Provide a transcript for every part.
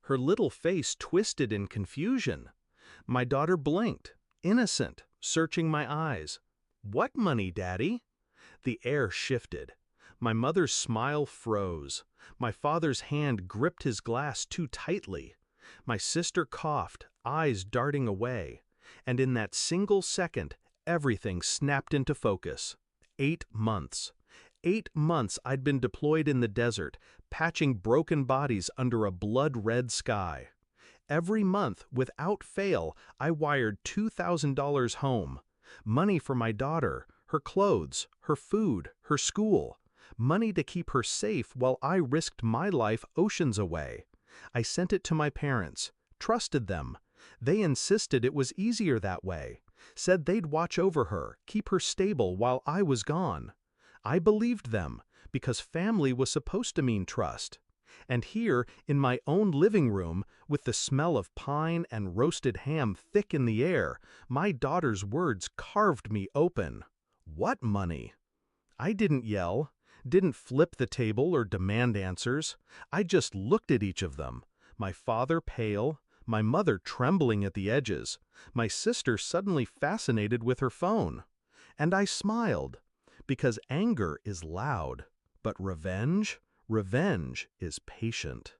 her little face twisted in confusion. My daughter blinked, innocent, searching my eyes. "What money, Daddy?" The air shifted. My mother's smile froze. My father's hand gripped his glass too tightly. My sister coughed, eyes darting away. And in that single second, everything snapped into focus. 8 months. 8 months I'd been deployed in the desert, patching broken bodies under a blood-red sky. Every month, without fail, I wired $2,000 home. Money for my daughter, her clothes, her food, her school. Money to keep her safe while I risked my life oceans away. I sent it to my parents, trusted them. They insisted it was easier that way, said they'd watch over her, keep her stable while I was gone. I believed them, because family was supposed to mean trust. And here, in my own living room, with the smell of pine and roasted ham thick in the air, my daughter's words carved me open. What money? I didn't yell, didn't flip the table or demand answers. I just looked at each of them, my father pale, my mother trembling at the edges, my sister suddenly fascinated with her phone. And I smiled, because anger is loud, but revenge is patient.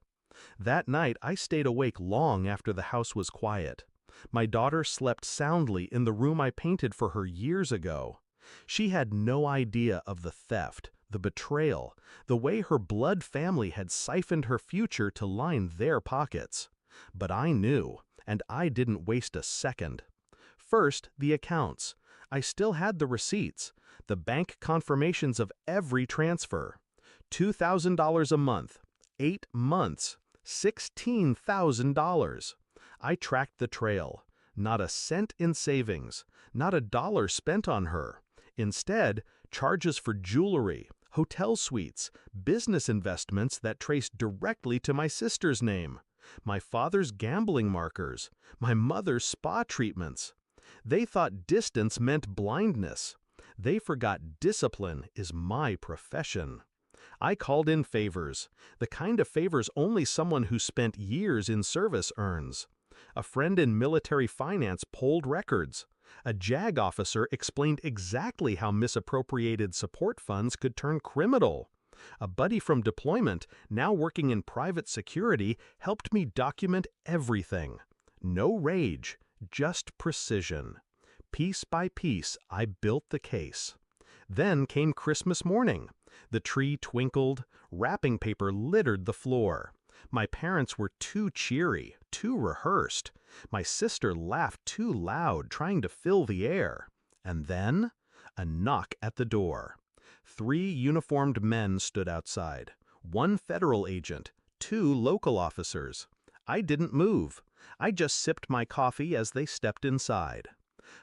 That night I stayed awake long after the house was quiet. My daughter slept soundly in the room I painted for her years ago. She had no idea of the theft, the betrayal, the way her blood family had siphoned her future to line their pockets. But I knew, and I didn't waste a second. First, the accounts. I still had the receipts, the bank confirmations of every transfer. $2,000 a month, 8 months, $16,000. I tracked the trail. Not a cent in savings, not a dollar spent on her. Instead, charges for jewelry, hotel suites, business investments that traced directly to my sister's name, my father's gambling markers, my mother's spa treatments. They thought distance meant blindness. They forgot discipline is my profession. I called in favors, the kind of favors only someone who spent years in service earns. A friend in military finance polled records. A JAG officer explained exactly how misappropriated support funds could turn criminal. A buddy from deployment, now working in private security, helped me document everything. No rage, just precision. Piece by piece, I built the case. Then came Christmas morning. The tree twinkled, wrapping paper littered the floor. My parents were too cheery, too rehearsed. My sister laughed too loud, trying to fill the air. And then, a knock at the door. 3 uniformed men stood outside. 1 federal agent, 2 local officers. I didn't move. I just sipped my coffee as they stepped inside.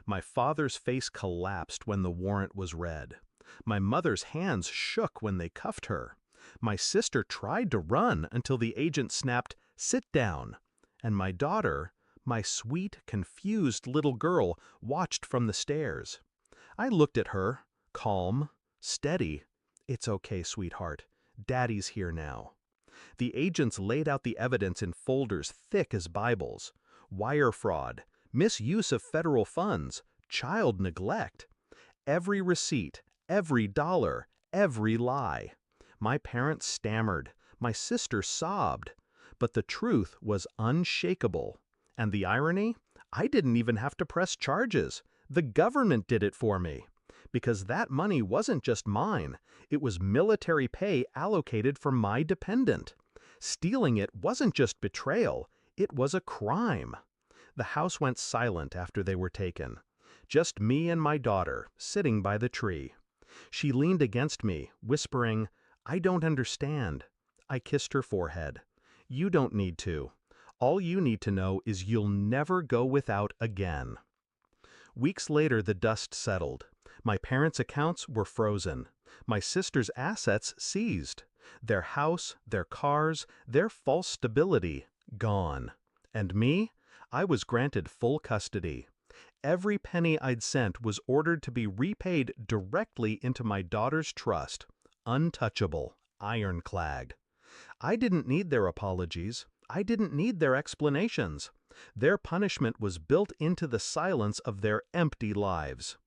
My father's face collapsed when the warrant was read. My mother's hands shook when they cuffed her. My sister tried to run until the agent snapped, "Sit down." And my daughter, my sweet, confused little girl, watched from the stairs. I looked at her, calm, steady. "It's okay, sweetheart. Daddy's here now." The agents laid out the evidence in folders thick as Bibles. Wire fraud, misuse of federal funds, child neglect. Every receipt, every dollar, every lie. My parents stammered, my sister sobbed, but the truth was unshakable. And the irony? I didn't even have to press charges. The government did it for me. Because that money wasn't just mine, it was military pay allocated for my dependent. Stealing it wasn't just betrayal, it was a crime. The house went silent after they were taken. Just me and my daughter, sitting by the tree. She leaned against me, whispering, "I don't understand." I kissed her forehead. "You don't need to. All you need to know is you'll never go without again." Weeks later, the dust settled. My parents' accounts were frozen. My sister's assets seized. Their house, their cars, their false stability, gone. And me? I was granted full custody. Every penny I'd sent was ordered to be repaid directly into my daughter's trust. Untouchable, ironclad. I didn't need their apologies. I didn't need their explanations. Their punishment was built into the silence of their empty lives.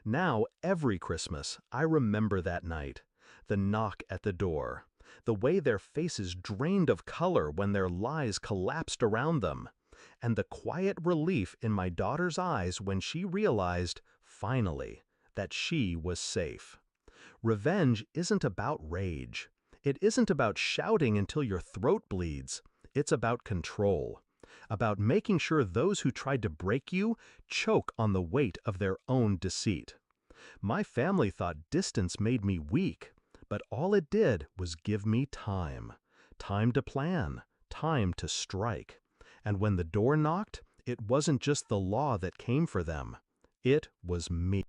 Now, every Christmas, I remember that night. The knock at the door. The way their faces drained of color when their lies collapsed around them. And the quiet relief in my daughter's eyes when she realized, finally, that she was safe. Revenge isn't about rage. It isn't about shouting until your throat bleeds. It's about control. About making sure those who tried to break you choke on the weight of their own deceit. My family thought distance made me weak, but all it did was give me time. Time to plan, time to strike. And when the door knocked, it wasn't just the law that came for them. It was me.